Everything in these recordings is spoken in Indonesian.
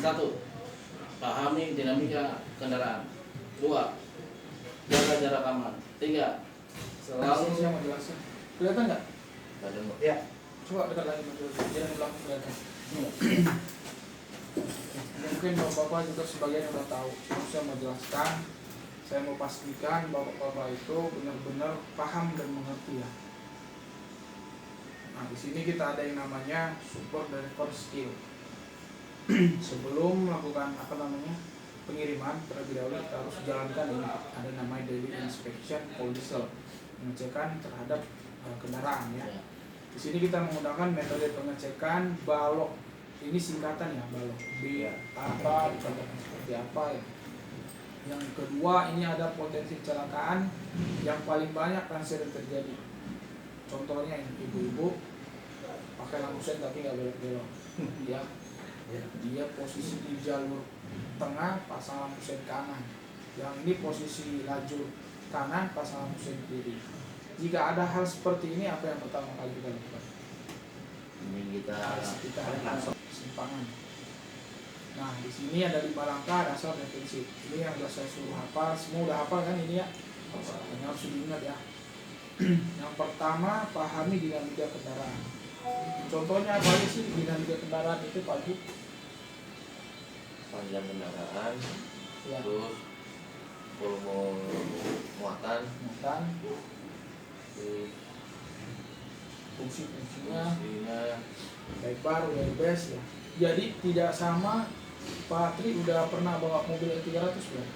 Satu, pahami dinamika kendaraan. Dua, jaga jarak aman. Tiga, selalu Saya mau jelasin. Kelihatan nggak? Ya. Coba dekat lagi Mas Dodi. Jangan di belakang kelihatan. Mungkin bapak-bapak juga sebagian udah tahu. Cuma saya mau jelaskan. Saya mau pastikan bapak-bapak itu benar-benar paham dan mengerti ya. Nah, di sini kita ada yang namanya support dari core skill. Sebelum melakukan pengiriman, terlebih dahulu kita harus jalankan ini. Ada namanya daily inspection polisial, pengecekan terhadap kendaraan ya. Di sini kita menggunakan metode pengecekan balok. Ini singkatan ya, balok. B apa, dikatakan seperti apa ya. Yang kedua, ini ada potensi kecelakaan yang paling banyak dan sering terjadi. Contohnya ini ibu-ibu pakai lampu sen tapi nggak belok-belok, ya. Dia posisi di jalur tengah pasang lampu sen kanan. Yang ini posisi lajur kanan pasang lampu sen kiri. Jika ada hal seperti ini, apa yang pertama kali kita lakukan? Ini kita langsung simpangan. Nah, di sini ada 5 langkah dasar dan prinsip. Ini yang sudah saya suruh hafal, semua udah hafal kan ini ya? Ini harus diingat ya. Yang pertama, pahami dinamika kendaraan. Contohnya apa aja sih dinamika kendaraan itu Pak Haji? panjang kendaraan, Ya, terus volume muatan, terus fungsi-fungsinya, fungsinya, lebar, wheelbase ya. Jadi tidak sama. Pak Tri udah pernah bawa mobil E300 belum?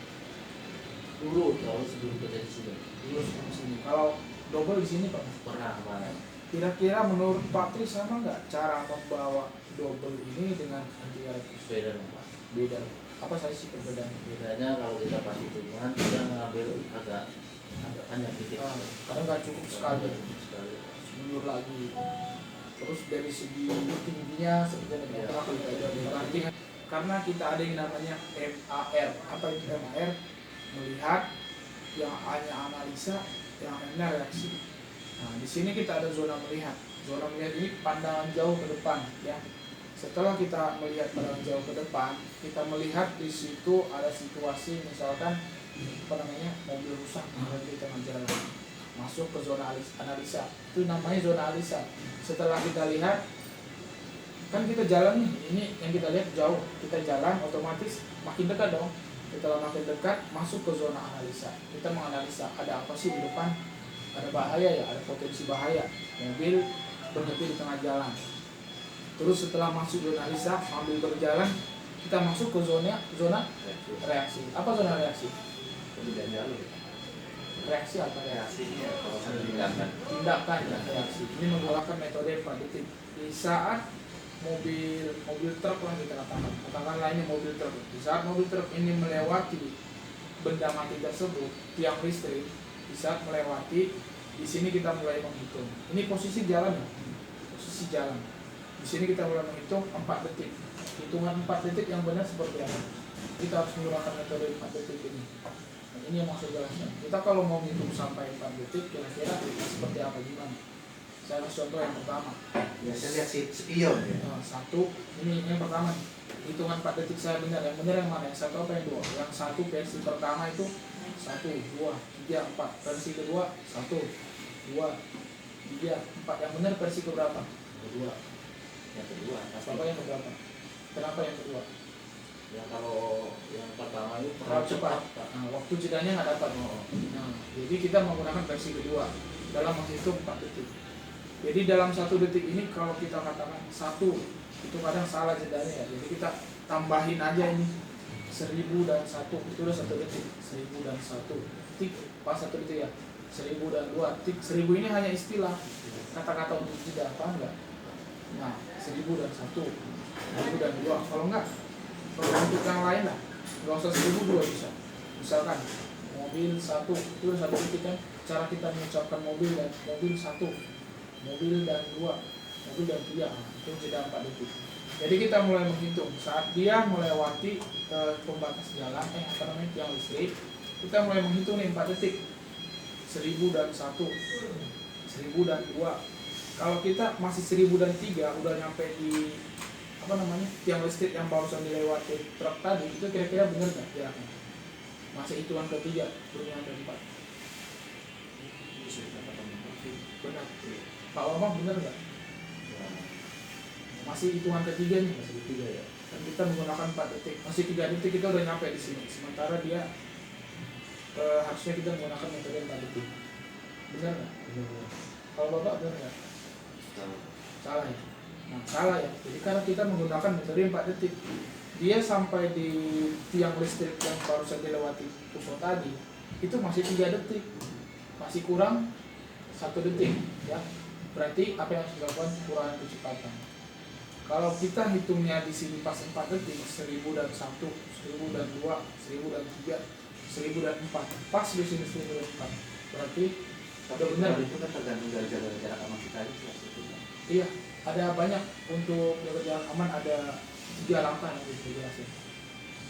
dulu kalau sebelum kerja di sini. Dulu di sini. Kalau double di sini pernah. Pernah kemarin. Kira-kira menurut Pak Tri sama nggak cara membawa double ini dengan E300? Beda dong, Pak. Beda. Apa saja sih perbedaannya? Bedanya kalau kita pas hitungan kita ngambil agak panjang dikit. Karena nggak cukup sekali. Sekali. Mundur lagi. Terus dari segi tingginya seperti yang kita kita jadi nanti karena kita ada yang namanya MAR. Apa itu MAR? Melihat, yang A-nya analisa, yang M-nya reaksi. Nah, di sini kita ada zona melihat. Zona melihat ini pandangan jauh ke depan, ya. Setelah kita melihat pandangan jauh ke depan, kita melihat di situ ada situasi misalkan mobil rusak di tengah jalan. Masuk ke zona analisa. Itu namanya zona analisa. Setelah kita lihat, kan kita jalan nih, ini yang kita lihat jauh, kita jalan otomatis makin dekat dong. Setelah makin dekat, masuk ke zona analisa. Kita menganalisa ada apa sih di depan, ada bahaya ya, ada potensi bahaya, mobil berhenti di tengah jalan. Terus setelah masuk zona analisa, sambil berjalan, kita masuk ke zona reaksi. Apa zona reaksi? Reaksi apa reaksi? reaksinya kalau tindakan. Tindakan ya, reaksi. Ini menggunakan metode 4 detik. Di saat mobil truk lah kita katakanlah ini mobil truk. Di saat mobil truk ini melewati benda mati tersebut, tiang listrik, di saat melewati, di sini kita mulai menghitung. Ini posisi jalan ya, posisi jalan. Di sini kita mulai menghitung 4 detik. Hitungan 4 detik yang benar seperti apa? Kita harus menggunakan metode 4 detik ini. Nah, ini yang maksud jelasnya. Kita kalau mau menghitung sampai 4 detik, kira-kira seperti apa gimana? Saya kasih contoh yang pertama. Biasanya lihat si spion ya. Nah, satu, ini yang pertama nih. Hitungan 4 detik saya benar. Yang benar yang mana? Yang satu apa yang dua? Yang satu versi pertama itu 1, 2, 3, 4. Versi kedua 1, 2, 3, 4. Yang benar versi keberapa? Kedua. Yang kedua. Apa yang keberapa? Kenapa yang kedua? Ya kalau yang pertama itu Terlalu cepat. Nah, waktu jedanya nggak dapat. Nah, jadi kita menggunakan versi kedua dalam menghitung 4 detik. Jadi dalam 1 detik ini kalau kita katakan 1, itu kadang salah jedanya ya. Jadi kita tambahin aja ini 1000 dan 1, itu udah 1 detik. 1000 dan 1 tik pas 1 detik ya. 1000 dan 2 tik. 1000 ini hanya istilah, kata-kata untuk jeda, paham nggak? Nah, 1000 dan 1, 1000 dan 2. Kalau enggak, untuk yang lain lah, nggak usah 1000 2 bisa. Misalkan mobil 1, itu udah 1 detik kan. Cara kita mengucapkan mobil dan mobil 1, mobil dan 2, mobil dan 3, itu jeda 4 detik. Jadi kita mulai menghitung saat dia melewati pembatas jalan, tiang listrik, kita mulai menghitung nih 4 detik. 1000 dan 1, 1000 dan 2. Kalau kita masih 1000 dan 3 udah nyampe di apa namanya tiang listrik yang barusan dilewati truk tadi itu kira-kira benar nggak jaraknya? Masih hitungan ketiga, belum yang keempat. Bisa dikatakan seperti Benar. Pak Wamang benar nggak? ya, Masih hitungan ketiga nih. masih ketiga ya. Dan kita menggunakan 4 detik, masih 3 detik kita udah nyampe di sini. Sementara dia harusnya kita menggunakan metode 4 detik. Benar nggak? Benar. Kalau Bapak benar nggak? Tahu. Salah ya. Nah, salah ya. Jadi karena kita menggunakan metode 4 detik, dia sampai di tiang listrik yang baru saja dilewati Puso tadi, itu masih 3 detik. Masih kurang 1 detik ya. Berarti apa yang harus dilakukan? Kurangan kecepatan. Kalau kita hitungnya di sini pas 4 detik, 1000 dan 1, 1000 dan 2, 1000 dan 3, 1000 dan 4. Pas di sini 1000 dan 4. Berarti Tapi udah benar. itu kan tergantung dari jarak aman kita itu sebetulnya. Iya, ada banyak untuk jaga jarak aman, ada 3 langkah yang bisa dijelasin.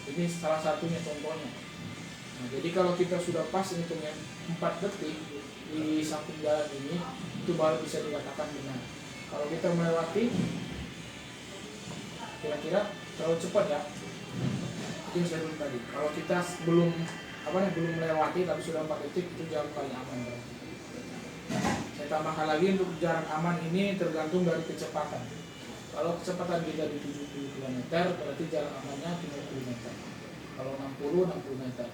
Ini salah satunya contohnya. Nah, jadi kalau kita sudah pas hitungnya 4 detik di samping jalan ini, itu baru bisa dikatakan benar. Kalau kita melewati, kira-kira terlalu cepat ya. Itu yang saya bilang tadi. Kalau kita belum belum melewati tapi sudah 4 detik, itu jarak paling aman berarti. Saya tambahkan lagi untuk jarak aman ini tergantung dari kecepatan. Kalau kecepatan kita di 70 km berarti jarak amannya 50 meter. Kalau 60 meter.